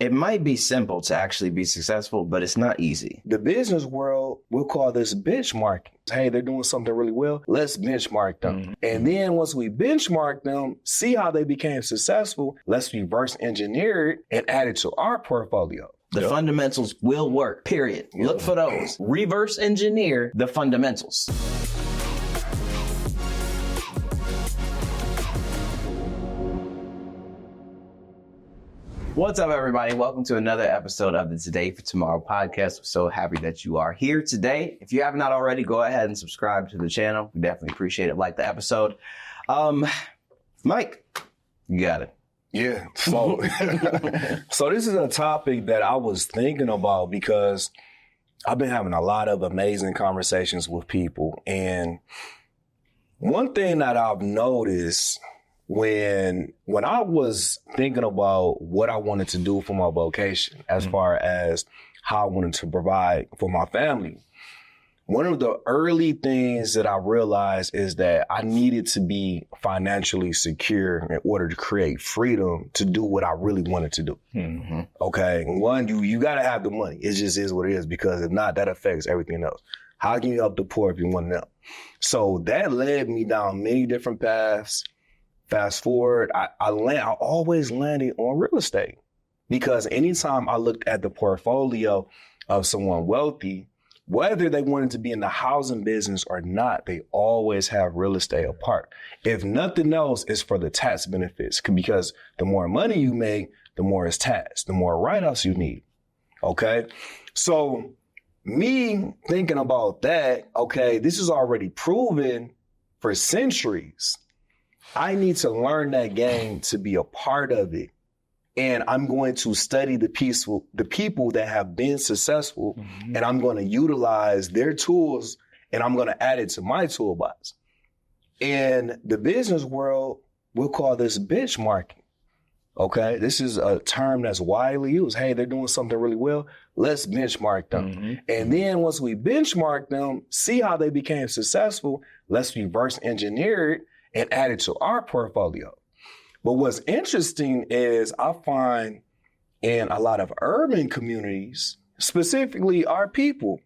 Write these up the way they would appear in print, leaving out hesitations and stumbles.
It might be simple to actually be successful, but it's not easy. The business world, we'll call this benchmarking. Hey, they're doing something really well. Let's benchmark them. Mm-hmm. And then once we benchmark them, see how they became successful, let's reverse engineer it and add it to our portfolio. The fundamentals will work, period. Look for those. Reverse engineer the fundamentals. What's up, everybody? Welcome to another episode of the Today for Tomorrow podcast. We're so happy that you are here today. If you have not already, go ahead and subscribe to the channel. We definitely appreciate it. Like the episode. Mike, you got it. Yeah. So, so this is a topic that I was thinking about because I've been having a lot of amazing conversations with people. And one thing that I've noticed when I was thinking about what I wanted to do for my vocation, as far as how I wanted to provide for my family, one of the early things that I realized is that I needed to be financially secure in order to create freedom to do what I really wanted to do. Mm-hmm. Okay. One, you got to have the money. It just is what it is, because if not, that affects everything else. How can you help the poor if you want to help? So that led me down many different paths. Fast forward, I always landed on real estate, because anytime I looked at the portfolio of someone wealthy, whether they wanted to be in the housing business or not, they always have real estate a part. If nothing else, it's for the tax benefits, because the more money you make, the more it's taxed, the more write-offs you need. Okay. So me thinking about that, okay, this is already proven for centuries. I need to learn that game to be a part of it. And I'm going to study the people that have been successful, and I'm going to utilize their tools, and I'm going to add it to my toolbox. In the business world, we'll call this benchmarking. Okay, this is a term that's widely used. Hey, they're doing something really well. Let's benchmark them. Mm-hmm. And then once we benchmark them, see how they became successful, let's reverse engineer it and add it to our portfolio. But what's interesting is I find in a lot of urban communities, specifically our people,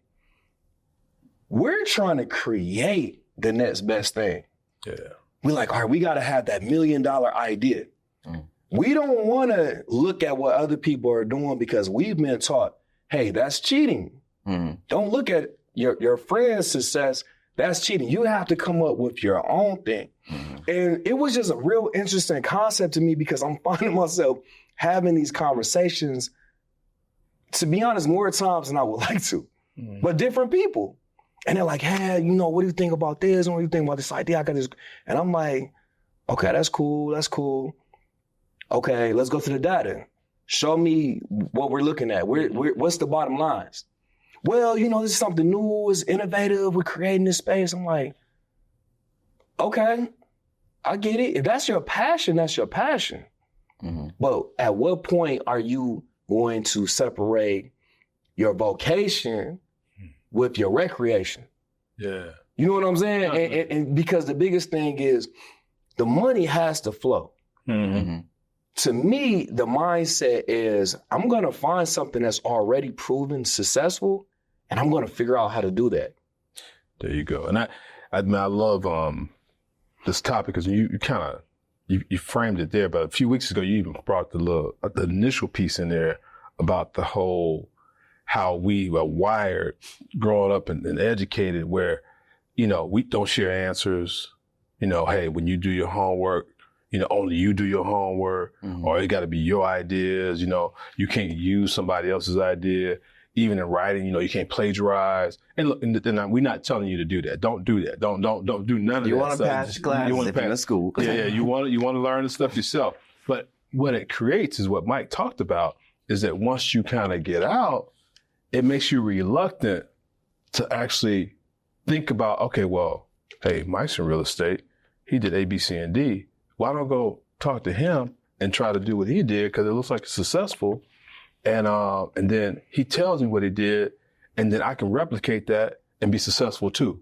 we're trying to create the next best thing. Yeah. We're like, all right, we got to have that $1 million idea. Mm. We don't want to look at what other people are doing, because we've been taught, hey, that's cheating. Mm. Don't look at your friend's success. That's cheating. You have to come up with your own thing. Mm-hmm. And it was just a real interesting concept to me, because I'm finding myself having these conversations, to be honest, more times than I would like to, but different people. And they're like, hey, what do you think about this? What do you think about this idea? I got this. And I'm like, okay, that's cool. That's cool. Okay, let's go to the data. Show me what we're looking at. What's the bottom lines? Well, this is something new, it's innovative, we're creating this space. I'm like, okay, I get it. If that's your passion, that's your passion. Mm-hmm. But at what point are you going to separate your vocation with your recreation? Yeah. You know what I'm saying? Mm-hmm. And because the biggest thing is the money has to flow. Mm-hmm. To me, the mindset is I'm going to find something that's already proven successful, and I'm going to figure out how to do that. There you go. And I love this topic, because you kind of you framed it there. But a few weeks ago, you even brought the initial piece in there about the whole how we were wired, growing up and educated, where we don't share answers. Hey, when you do your homework, only you do your homework, or it got to be your ideas. You can't use somebody else's idea. Even in writing, you can't plagiarize. And look, we're not telling you to do that. Don't do that. Don't do none of that. You want to pass class if you're in school. Yeah. You want to learn the stuff yourself. But what it creates is what Mike talked about, is that once you kind of get out, it makes you reluctant to actually think about, okay, well, hey, Mike's in real estate. He did A, B, C, and D. Why don't I go talk to him and try to do what he did, because it looks like it's successful. And then he tells me what he did, and then I can replicate that and be successful too.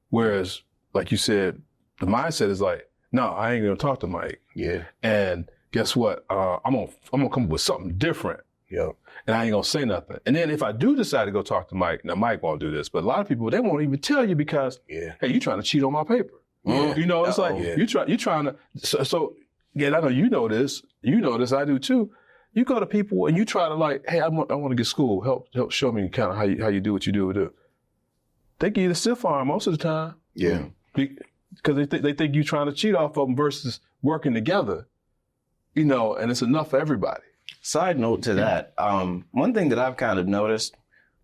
Whereas, like you said, the mindset is like, no, I ain't gonna talk to Mike. Yeah. And guess what? I'm gonna come up with something different Yep. And I ain't gonna say nothing. And then if I do decide to go talk to Mike, now Mike won't do this, but a lot of people, they won't even tell you because, hey, you trying to cheat on my paper. Yeah. You know, it's like, you trying to, so again, I know you know this, I do too. You go to people and you try to like, hey, I want to get school. Help show me kind of how you do what you do. They give you the stiff arm most of the time. Yeah. Because they think you're trying to cheat off of them versus working together, you know, and it's enough for everybody. Side note to that, one thing that I've kind of noticed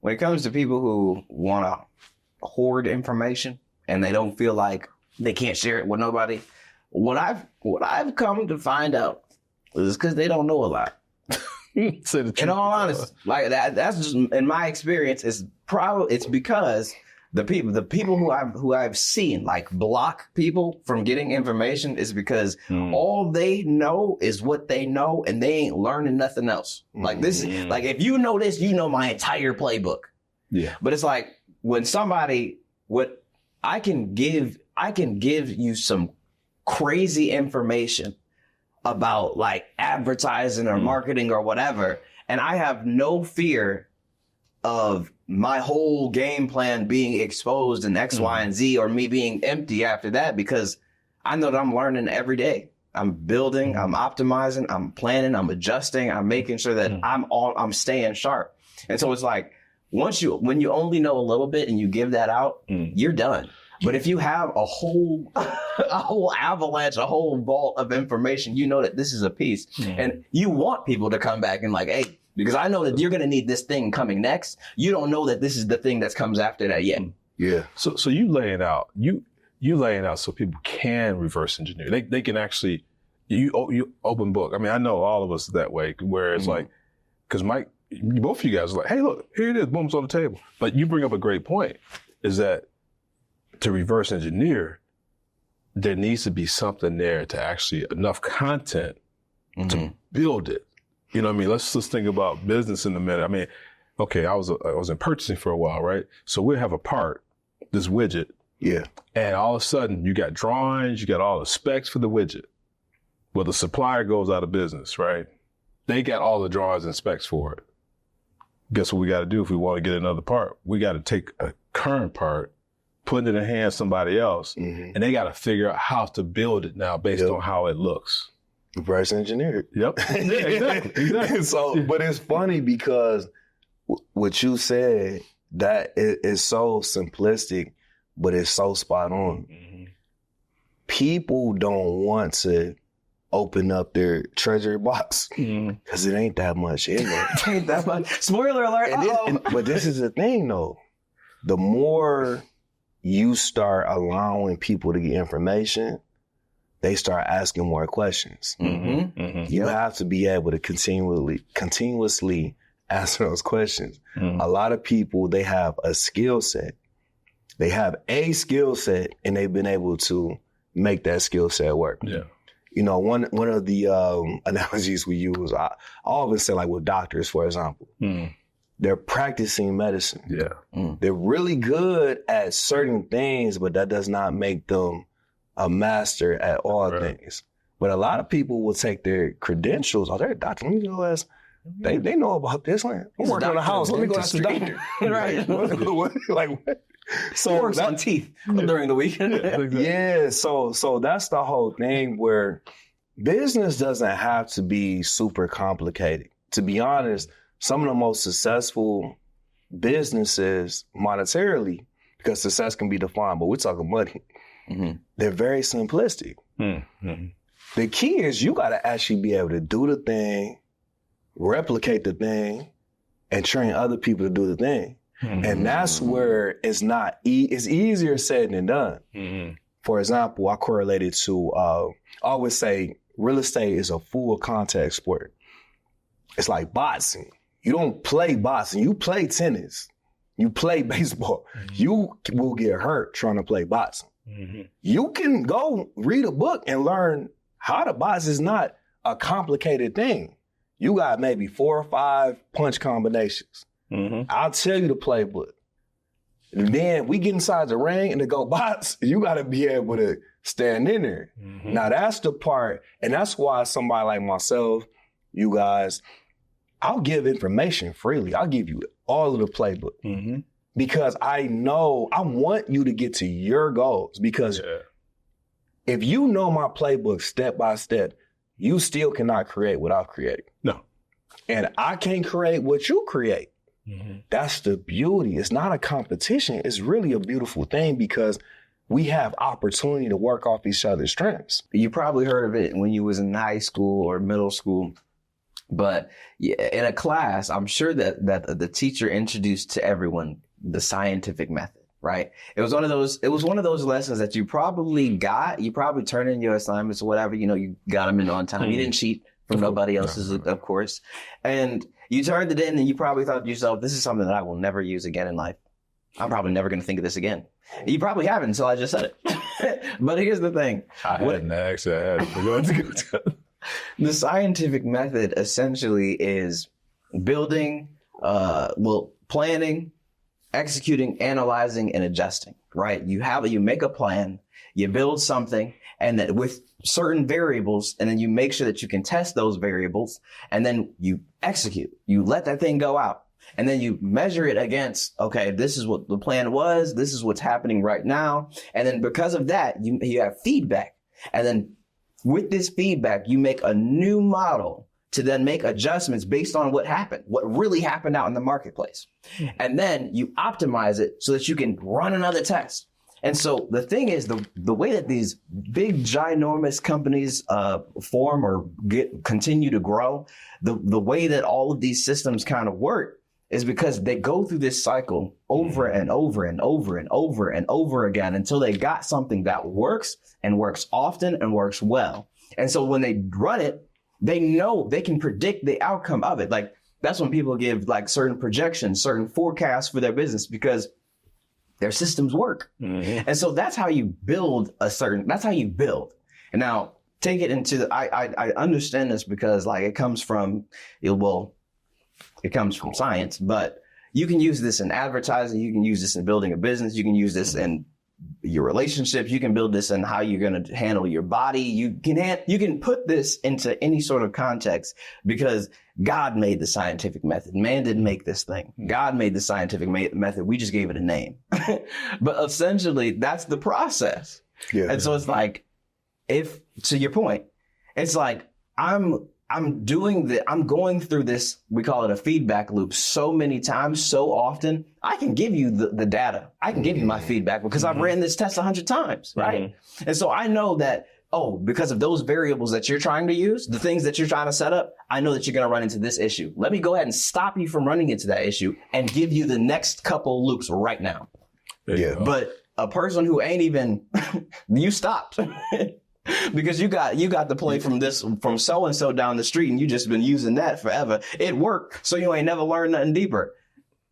when it comes to people who want to hoard information and they don't feel like they can't share it with nobody, what I've come to find out is because they don't know a lot. Say the truth. In all honesty, like that's just in my experience. It's because the people who I've seen like block people from getting information is because all they know is what they know and they ain't learning nothing else. Like this, like if you know this, you know my entire playbook. Yeah. But it's like when I can give you some crazy information about like advertising or marketing or whatever, and I have no fear of my whole game plan being exposed in X, Y, and Z, or me being empty after that, because I know that I'm learning every day. I'm building, I'm optimizing, I'm planning, I'm adjusting, I'm making sure that I'm staying sharp. And so it's like, when you only know a little bit and you give that out, you're done. But if you have a whole avalanche, a whole vault of information, you know that this is a piece, and you want people to come back and like, hey, because I know that you're going to need this thing coming next. You don't know that this is the thing that comes after that yet. Yeah. So you lay it out. You lay it out so people can reverse engineer. They can actually, you open book. I mean, I know all of us that way, where it's like, because Mike, both of you guys are like, hey, look, here it is, boom, it's on the table. But you bring up a great point, is that to reverse engineer, there needs to be something there to actually enough content to build it. You know what I mean? Let's think about business in a minute. I mean, okay, I was in purchasing for a while, right? So we'll have a part, this widget. Yeah. And all of a sudden you got drawings, you got all the specs for the widget. Well, the supplier goes out of business, right? They got all the drawings and specs for it. Guess what we got to do if we want to get another part? We got to take a current part, put it in the hands of somebody else, and they got to figure out how to build it now based on how it looks. Reverse engineered. Yep. Yeah, exactly. So, but it's funny because what you said, that is so simplistic, but it's so spot on. People don't want to open up their treasury box because it ain't that much in there. It ain't that much. Spoiler alert. But this is the thing though. The more you start allowing people to get information, they start asking more questions. You have to be able to continuously answer those questions. A lot of people, they have a skill set. They have a skill set and they've been able to make that skill set work. Yeah. You know, one of the analogies we use, I always say like with doctors, for example, they're practicing medicine. Yeah. They're really good at certain things, but that does not make them a master at all things. But a lot of people will take their credentials, they're a doctor, let me go ask, they know about this one. I'm working on a house, let me go ask the doctor. Right. Like what? So he works on teeth during the weekend. Yeah, so that's the whole thing where business doesn't have to be super complicated. To be honest, some of the most successful businesses monetarily, because success can be defined, but we're talking money, they're very simplistic. The key is you got to actually be able to do the thing, replicate the thing, and train other people to do the thing. And that's where it's it's easier said than done. For example, I correlated to, I always say real estate is a full contact sport. It's like boxing. You don't play boxing, you play tennis, you play baseball. You will get hurt trying to play boxing. You can go read a book and learn how to box is not a complicated thing. You got maybe 4 or 5 punch combinations. I'll tell you the playbook. And then we get inside the ring and to go box, you got to be able to stand in there. Now that's the part, and that's why somebody like myself, you guys, I'll give information freely. I'll give you all of the playbook because I know I want you to get to your goals because if you know my playbook step by step, you still cannot create what I've created. No. And I can't create what you create. That's the beauty. It's not a competition. It's really a beautiful thing because we have opportunity to work off each other's strengths. You probably heard of it when you was in high school or middle school, but in a class, I'm sure that the teacher introduced to everyone the scientific method, right? It was one of those lessons that you probably turned in your assignments or whatever, you got them in on time. You didn't cheat from nobody else's, of course. And you turned it in and you probably thought to yourself, this is something that I will never use again in life. I'm probably never going to think of this again. You probably haven't until I just said it. But here's the thing. I hadn't actually. I had The scientific method essentially is building, planning, executing, analyzing, and adjusting, right? You make a plan, you build something, and that with certain variables, and then you make sure that you can test those variables, and then you execute. You let that thing go out, and then you measure it against, okay, this is what the plan was, this is what's happening right now, and then because of that, you have feedback, and then with this feedback, you make a new model to then make adjustments based on what happened, what really happened out in the marketplace. And then you optimize it so that you can run another test. And so the thing is, the way that these big, ginormous companies form or continue to grow, the way that all of these systems kind of work is because they go through this cycle over and over and over and over and over again until they got something that works and works often and works well. And so when they run it, they know they can predict the outcome of it. Like that's when people give like certain projections, certain forecasts for their business because their systems work. And so that's how you build that's how you build. And now take it into I understand this because like it comes from science, but you can use this in advertising. You can use this in building a business. You can use this in your relationships. You can build this in how you're going to handle your body. You can put this into any sort of context because God made the scientific method. Man didn't make this thing. God made the scientific method. We just gave it a name. But essentially, that's the process. Yeah. And so it's like, to your point, it's like, I'm going through this, we call it a feedback loop so many times, so often. I can give you the data. I can give you my feedback because I've ran this test 100 times, right? And so I know that, because of those variables that you're trying to use, the things that you're trying to set up, I know that you're going to run into this issue. Let me go ahead and stop you from running into that issue and give you the next couple loops right now. Yeah. But a person who ain't even, you stopped. Because you got the play from so and so down the street and you just been using that forever. It worked, so you ain't never learned nothing deeper.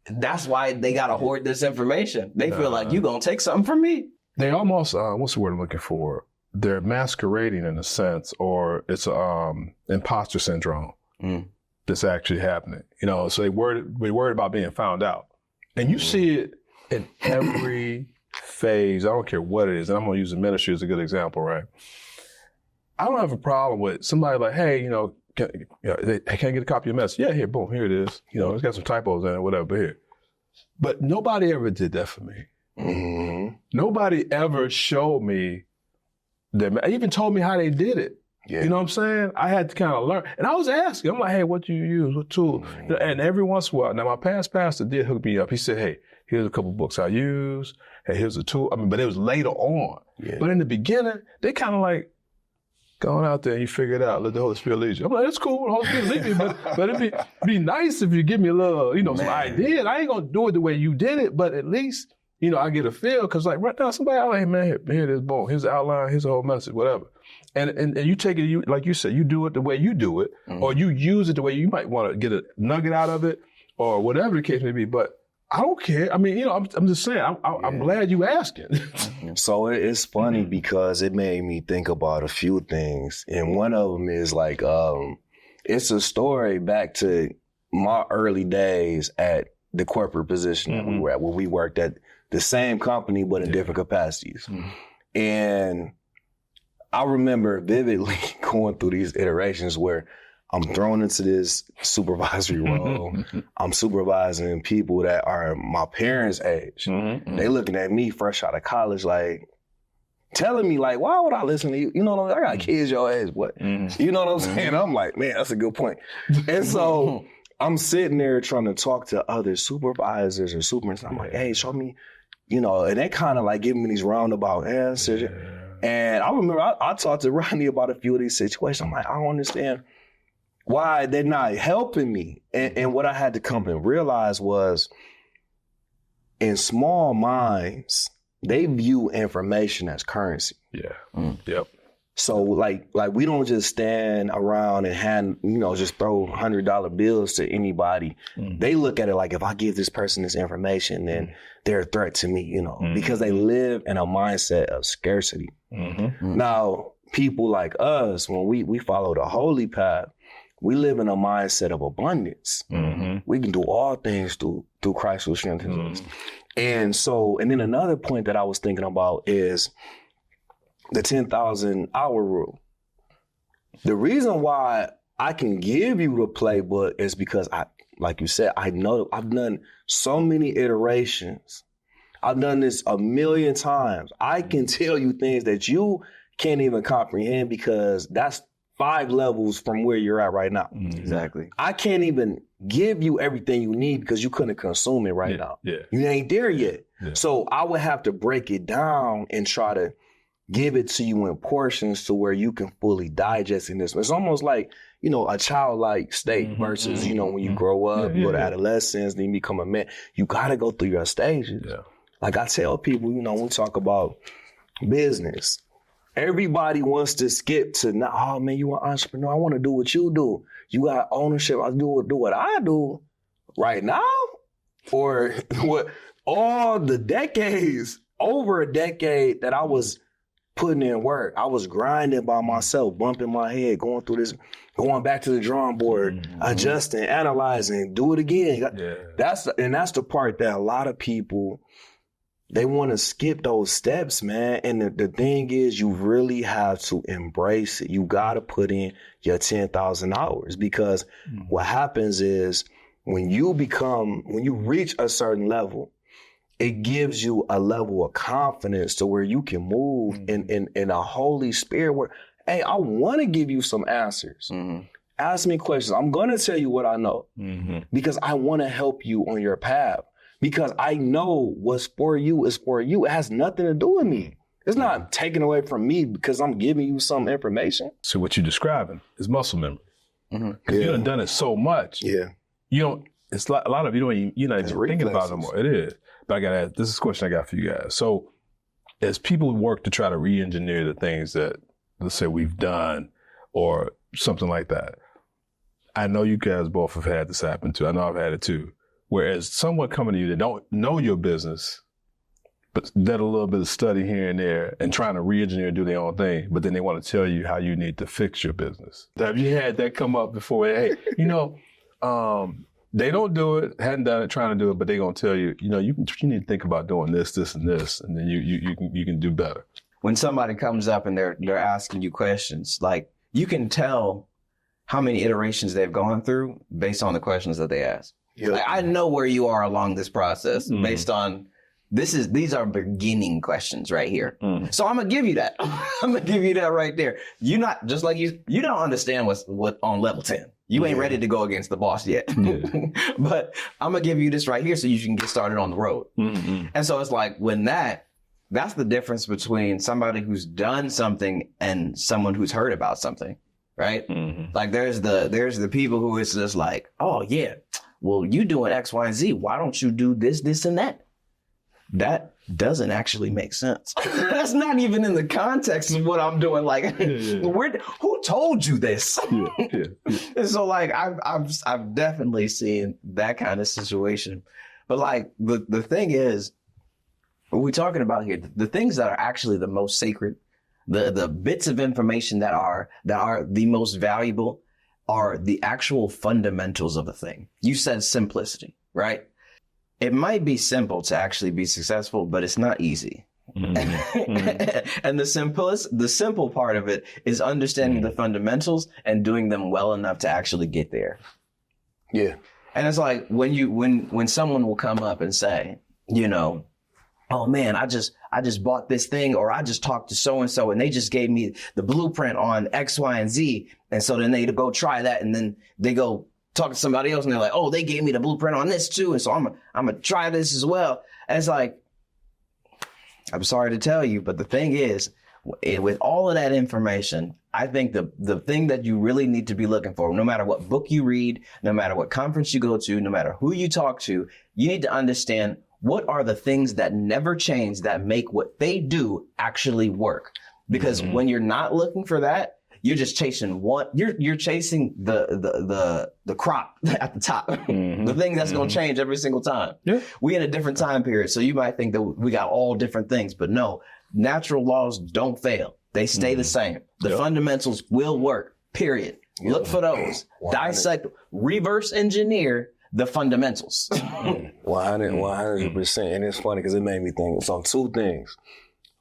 That's why they gotta hoard this information. They feel like you gonna take something from me. They almost what's the word I'm looking for? They're masquerading in a sense, or it's imposter syndrome that's actually happening. So they worried about being found out, and you see it in every phase. I don't care what it is, and I'm gonna use the ministry as a good example, right? I don't have a problem with somebody like, hey, can I get a copy of your message? Yeah, here, boom, here it is. It's got some typos in it, whatever, but here. But nobody ever did that for me. Nobody ever showed me that, even told me how they did it. Yeah. You know what I'm saying? I had to kind of learn. And I was asking, I'm like, hey, what do you use? What tool? And every once in a while, now my past pastor did hook me up. He said, hey, here's a couple books I use. Hey, here's a tool. But it was later on. Yeah. But in the beginning, they kind of like, going out there and you figure it out. Let the Holy Spirit lead you. I'm like, that's cool. The Holy Spirit lead me, but it'd be nice if you give me a little, some idea. I ain't gonna do it the way you did it, but at least, I get a feel. Cause like right now, somebody out like, man, here it is, boom. Here's the outline. Here's the whole message, whatever. And you take it, like you said, you do it the way you do it, or you use it the way you might want to get a nugget out of it, or whatever the case may be. But I don't care. I mean, I'm just saying, I'm glad you asking. So it's funny because it made me think about a few things. And one of them is like, it's a story back to my early days at the corporate position that we were at, where we worked at the same company, but in different capacities. And I remember vividly going through these iterations where I'm thrown into this supervisory role. I'm supervising people that are my parents' age. They looking at me fresh out of college, like telling me, like, why would I listen to you? You know what I'm saying? I got kids your age, what? You know what I'm saying? I'm like, man, that's a good point. And so I'm sitting there trying to talk to other supervisors or superintendents. I'm like, hey, show me, you know, and they kind of like giving me these roundabout answers. And I remember I talked to Rodney about a few of these situations. I'm like, I don't understand why they're not helping me. And what I had to come and realize was, in small minds, they view information as currency. Yep. So like we don't just stand around and hand, you know, just throw $100 bills to anybody. They look at it like, if I give this person this information, then they're a threat to me, you know, because they live in a mindset of scarcity. Now, people like us, when we follow the holy path, we live in a mindset of abundance. We can do all things through Christ who strengthens us. And then another point that I was thinking about is the 10,000 hour rule. The reason why I can give you the playbook is because like you said, I know I've done so many iterations. I've done this a million times. I can tell you things that you can't even comprehend because that's 5 levels from where you're at right now. Exactly. I can't even give you everything you need because you couldn't consume it right now. You ain't there yet. So I would have to break it down and try to give it to you in portions to where you can fully digest in this. It's almost like, you know, a childlike state versus, you know, when you grow up, you go to adolescence, then you become a man. You got to go through your stages. Like I tell people, you know, when we talk about business, everybody wants to skip to, oh man, you an entrepreneur. I want to do what you do. You got ownership. I do what I do right now. Or what all the decades, over a decade that I was putting in work. I was grinding by myself, bumping my head, going through this, going back to the drawing board, adjusting, analyzing, do it again. That's the part that a lot of people, they want to skip those steps, man. And the thing is, you really have to embrace it. You got to put in your 10,000 hours because what happens is when you reach a certain level, it gives you a level of confidence to where you can move in a Holy Spirit where, hey, I want to give you some answers. Ask me questions. I'm going to tell you what I know because I want to help you on your path. Because I know what's for you is for you. It has nothing to do with me. It's not taken away from me because I'm giving you some information. So what you're describing is muscle memory. Because you done it so much. You don't, it's like a lot of you don't even, you're not even thinking about it no more. It is. But I got to ask, this is a question I got for you guys. So as people work to try to re-engineer the things that, let's say, we've done or something like that, I know you guys both have had this happen too. I know I've had it too. Whereas someone coming to you that don't know your business, but did a little bit of study here and there and trying to re-engineer and do their own thing, but then they want to tell you how you need to fix your business. Have you had that come up before? Hey, you know, they don't do it, hadn't done it, trying to do it, but they're going to tell you, you know, you need to think about doing this, this, and this, and then you can do better. When somebody comes up and they're asking you questions, like you can tell how many iterations they've gone through based on the questions that they ask. Like, I know where you are along this process based on these are beginning questions right here. So I'm gonna give you that. I'm gonna give you that right there. You're not just like you don't understand what on level 10. You ain't ready to go against the boss yet. But I'm gonna give you this right here so you can get started on the road. And so it's like that's the difference between somebody who's done something and someone who's heard about something, right? Like there's the people who is just like, oh yeah, well, you doing X, Y, and Z. Why don't you do this, this, and that? That doesn't actually make sense. That's not even in the context of what I'm doing. Like, who told you this? And so, like, I've definitely seen that kind of situation. But like, the thing is, what we're talking about here, the things that are actually the most sacred, the bits of information that are the most valuable, are the actual fundamentals of a thing. You said simplicity, right? It might be simple to actually be successful, but it's not easy. And the simple part of it is understanding the fundamentals and doing them well enough to actually get there. Yeah. And it's like when someone will come up and say, you know, oh man, I just bought this thing, or I just talked to so-and-so and they just gave me the blueprint on X, Y, and Z. And so then they go try that, and then they go talk to somebody else and they're like, oh, they gave me the blueprint on this too. And so I'm gonna try this as well. And it's like, I'm sorry to tell you, but the thing is, with all of that information, I think the thing that you really need to be looking for, no matter what book you read, no matter what conference you go to, no matter who you talk to, you need to understand what are the things that never change that make what they do actually work. Because when you're not looking for that, you're just chasing you're chasing the crop at the top, the thing that's going to change every single time. Yeah. We in a different time period. So you might think that we got all different things, but no, natural laws don't fail. They stay the same. The fundamentals will work, period. Look for those. Dissect, reverse engineer the fundamentals. 100%. And it's funny because it made me think. So two things.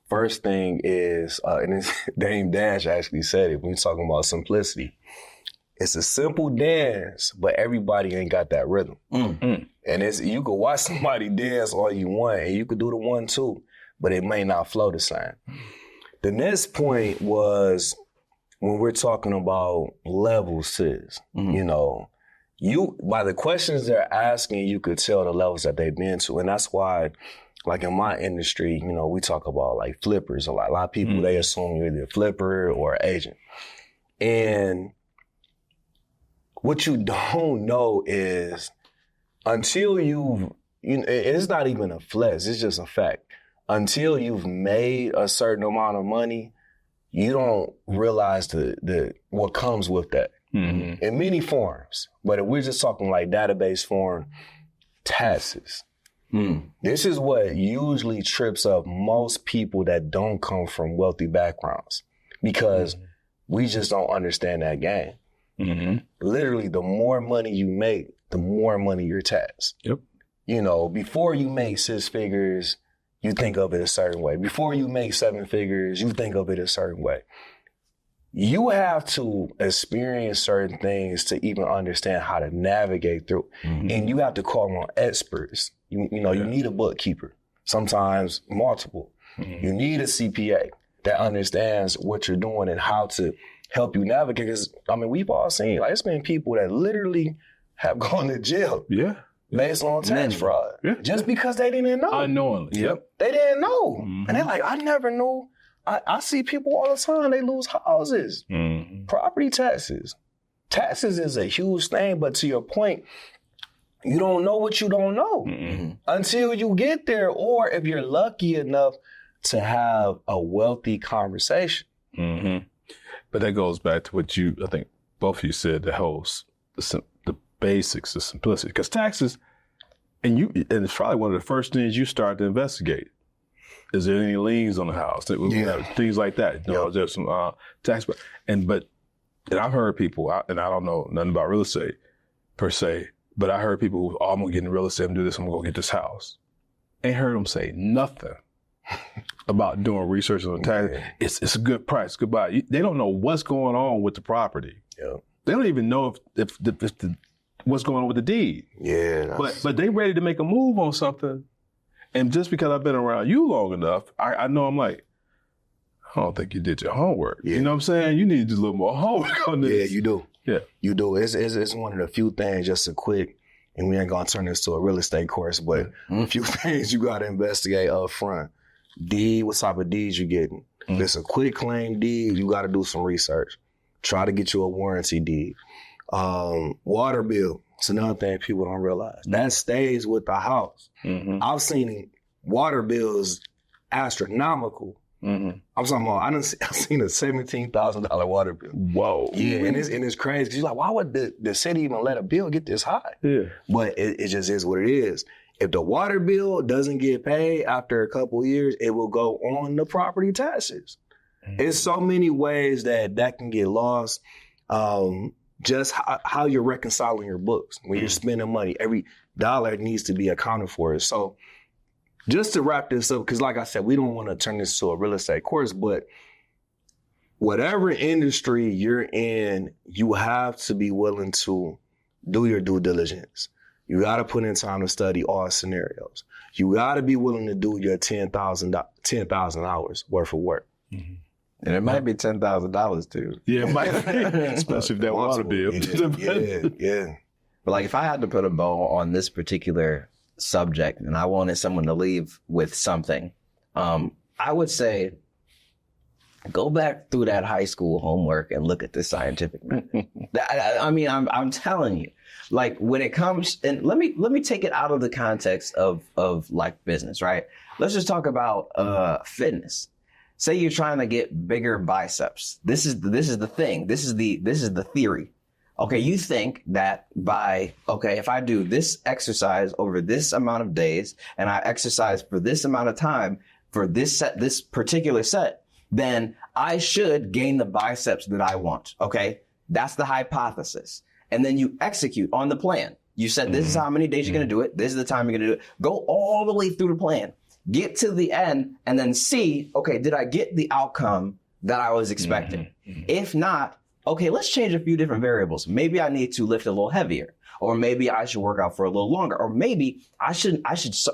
First thing is, and it's, Dame Dash actually said it when you're talking about simplicity. It's a simple dance, but everybody ain't got that rhythm. And you can watch somebody dance all you want, and you could do the 1, 2, but it may not flow the same. The next point was when we're talking about levels, sis, you know, by the questions they're asking, you could tell the levels that they've been to. And that's why, like in my industry, you know, we talk about like flippers a lot. A lot of people, they assume you're either a flipper or agent. And what you don't know is until it's not even a flex, it's just a fact. Until you've made a certain amount of money, you don't realize what comes with that in many forms. But if we're just talking like database form, taxes. This is what usually trips up most people that don't come from wealthy backgrounds, because we just don't understand that game. Literally, the more money you make, the more money you're taxed. Yep. You know, before you make 6 figures, you think of it a certain way. Before you make 7 figures, you think of it a certain way. You have to experience certain things to even understand how to navigate through. And you have to call on experts. You need a bookkeeper, sometimes multiple. You need a CPA that understands what you're doing and how to help you navigate. Because, I mean, we've all seen, like, it's been people that literally have gone to jail. Yeah. Based on tax fraud. Yeah. Just because they didn't know. Unknowingly. Yep. They didn't know. And they're like, I never knew. I see people all the time, they lose houses. Property taxes. Taxes is a huge thing, but to your point, you don't know what you don't know until you get there, or if you're lucky enough to have a wealthy conversation. But that goes back to what I think both of you said, the basics, the simplicity. Because taxes, and it's probably one of the first things you start to investigate. Is there any liens on the house? Things like that. You know, there's some tax, but I've heard people, and I don't know nothing about real estate per se, but I heard people who, I'm gonna get into real estate and do this, I'm gonna go get this house. Ain't heard them say nothing about doing research on the tax. It's a good price, good buy. They don't know what's going on with the property. They don't even know if what's going on with the deed. But they ready to make a move on something. And just because I've been around you long enough, I know I'm like, I don't think you did your homework. You know what I'm saying? You need to do a little more homework on this. Yeah, you do. Yeah. You do. It's one of the few things, just a quick, and we ain't gonna turn this to a real estate course, but a few things you gotta investigate up front. Deed, what type of deeds you getting? If it's a quick claim deed, you gotta do some research. Try to get you a warranty deed. Water bill. It's another thing people don't realize. That stays with the house. I've seen water bills astronomical. I'm talking about, I've seen a $17,000 water bill. Whoa. Yeah, and it's crazy. Because you're like, why would the city even let a bill get this high? Yeah. But it just is what it is. If the water bill doesn't get paid after a couple of years, it will go on the property taxes. It's so many ways that can get lost. Just how you're reconciling your books. When you're spending money, every dollar needs to be accounted for. So just to wrap this up, because like I said, we don't want to turn this to a real estate course, but whatever industry you're in, you have to be willing to do your due diligence. You got to put in time to study all scenarios. You got to be willing to do your 10,000 hours worth of work. Mm-hmm. And it might be $10,000 too. Yeah, it might be, especially if that water bill. Yeah. But like, if I had to put a bow on this particular subject and I wanted someone to leave with something, I would say, go back through that high school homework and look at the scientific method. I mean, I'm telling you, like, when it comes, and let me take it out of the context of like business, right? Let's just talk about fitness. Say you're trying to get bigger biceps. This is the thing. This is the theory. Okay, you think that if I do this exercise over this amount of days and I exercise for this amount of time for this particular set, then I should gain the biceps that I want. Okay, that's the hypothesis. And then you execute on the plan. You said this is how many days you're going to do it. This is the time you're going to do it. Go all the way through the plan. Get to the end and then see, okay, did I get the outcome that I was expecting? If not, okay, let's change a few different variables. Maybe I need to lift a little heavier, or maybe I should work out for a little longer, or maybe I should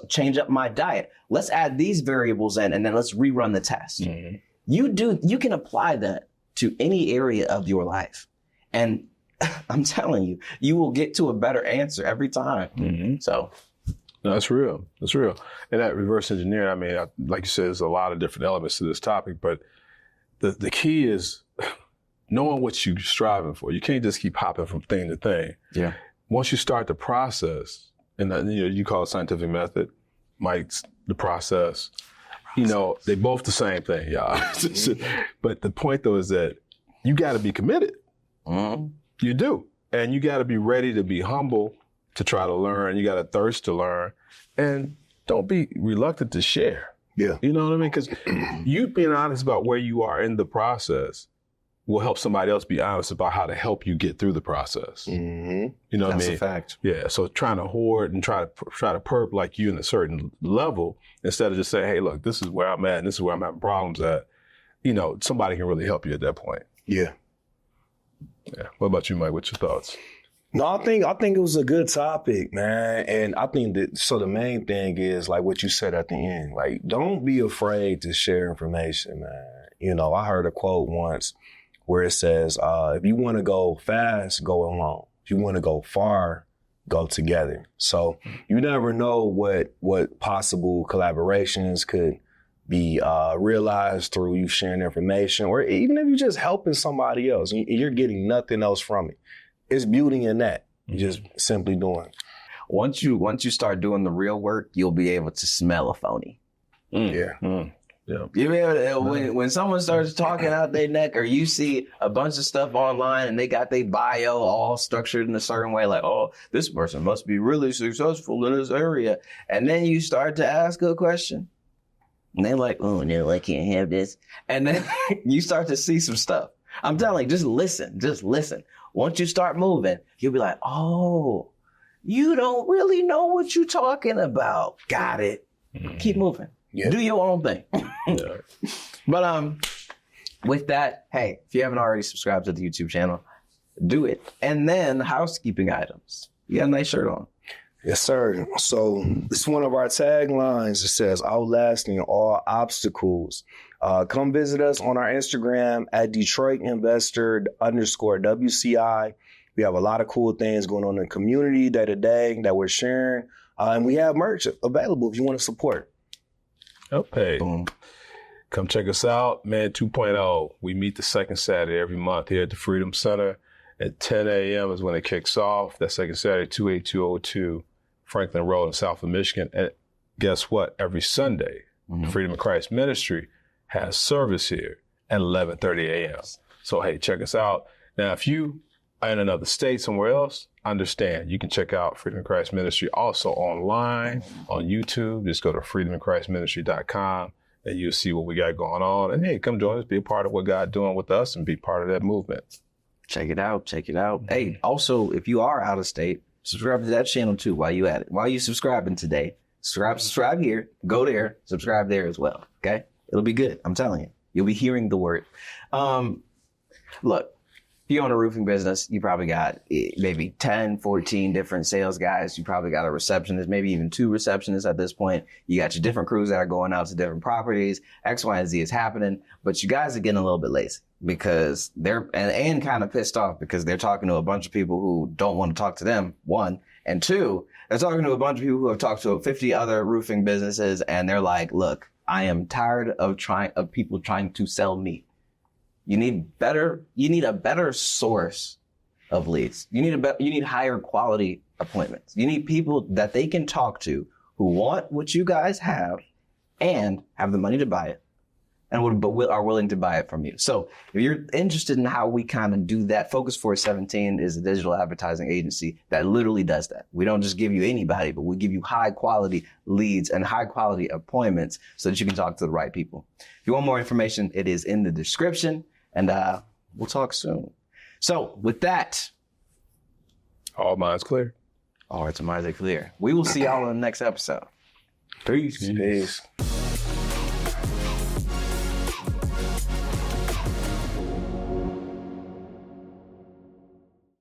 change up my diet. Let's add these variables in and then let's rerun the test. You can apply that to any area of your life. And I'm telling you, you will get to a better answer every time. So. No, that's real. That's real. And that reverse engineering, I mean, like you said, there's a lot of different elements to this topic, but the key is knowing what you're striving for. You can't just keep hopping from thing to thing. Yeah. Once you start the process, and you call it scientific method, Mike's the process. They both the same thing, y'all. But the point though is that you got to be committed. You do. And you got to be ready to be humble to try to learn. You got a thirst to learn, and don't be reluctant to share. Yeah. You know what I mean? Because you being honest about where you are in the process will help somebody else be honest about how to help you get through the process. You know what I mean? That's a fact. Yeah. So trying to hoard and try to perp like you in a certain level instead of just saying, hey, look, this is where I'm at and this is where I'm having problems at. Somebody can really help you at that point. Yeah. Yeah. What about you, Mike? What's your thoughts? No, I think it was a good topic, man. And I think the main thing is like what you said at the end, like, don't be afraid to share information, man. I heard a quote once where it says, if you want to go fast, go alone. If you want to go far, go together. So you never know what possible collaborations could be realized through you sharing information, or even if you're just helping somebody else, you're getting nothing else from it. It's beauty in that. You're just simply doing. Once you start doing the real work, you'll be able to smell a phony. Yeah. You mean when someone starts talking out their neck, or you see a bunch of stuff online and they got their bio all structured in a certain way, like, oh, this person must be really successful in this area. And then you start to ask a question and they're like, oh no, I can't have this. And then you start to see some stuff. I'm telling you, just listen. Once you start moving, you'll be like, oh, you don't really know what you're talking about. Got it. Keep moving. Yeah. Do your own thing. But with that, hey, if you haven't already subscribed to the YouTube channel, do it. And then housekeeping items. You got a nice shirt on. Yes, sir. So it's one of our taglines. It says, outlasting all obstacles. Come visit us on our Instagram at DetroitInvestor_WCI. We have a lot of cool things going on in the community day to day that we're sharing. And we have merch available if you want to support. Okay. Boom. Come check us out, Man 2.0. We meet the second Saturday every month here at the Freedom Center at 10 a.m. is when it kicks off. That second Saturday, 28202 Franklin Road in South of Michigan. And guess what? Every Sunday, the Freedom of Christ Ministry has service here at 11:30 a.m. So, hey, check us out. Now, if you are in another state somewhere else, understand you can check out Freedom of Christ Ministry also online on YouTube. Just go to freedomofchristministry.com and you'll see what we got going on. And hey, come join us, be a part of what God's doing with us and be part of that movement. Check it out. Hey, also, if you are out of state, subscribe to that channel too while you at it. While you subscribing today, Subscribe here, go there, subscribe there as well. Okay. It'll be good. I'm telling you, you'll be hearing the word. Look, if you own a roofing business, you probably got maybe 10, 14 different sales guys. You probably got a receptionist, maybe even 2 receptionists at this point. You got your different crews that are going out to different properties. X, Y, and Z is happening, but you guys are getting a little bit lazy because they're, and kind of pissed off because they're talking to a bunch of people who don't want to talk to them, 1. And 2, they're talking to a bunch of people who have talked to 50 other roofing businesses, and they're like, look, I am tired of people trying to sell me. You need a better source of leads. You need higher quality appointments. You need people that they can talk to who want what you guys have and have the money to buy it and are willing to buy it from you. So if you're interested in how we kind of do that, Focus 417 is a digital advertising agency that literally does that. We don't just give you anybody, but we give you high quality leads and high quality appointments so that you can talk to the right people. If you want more information, it is in the description. And we'll talk soon. So with that, All minds clear. all hearts and minds are clear. We will see y'all in the next episode. Peace. Peace.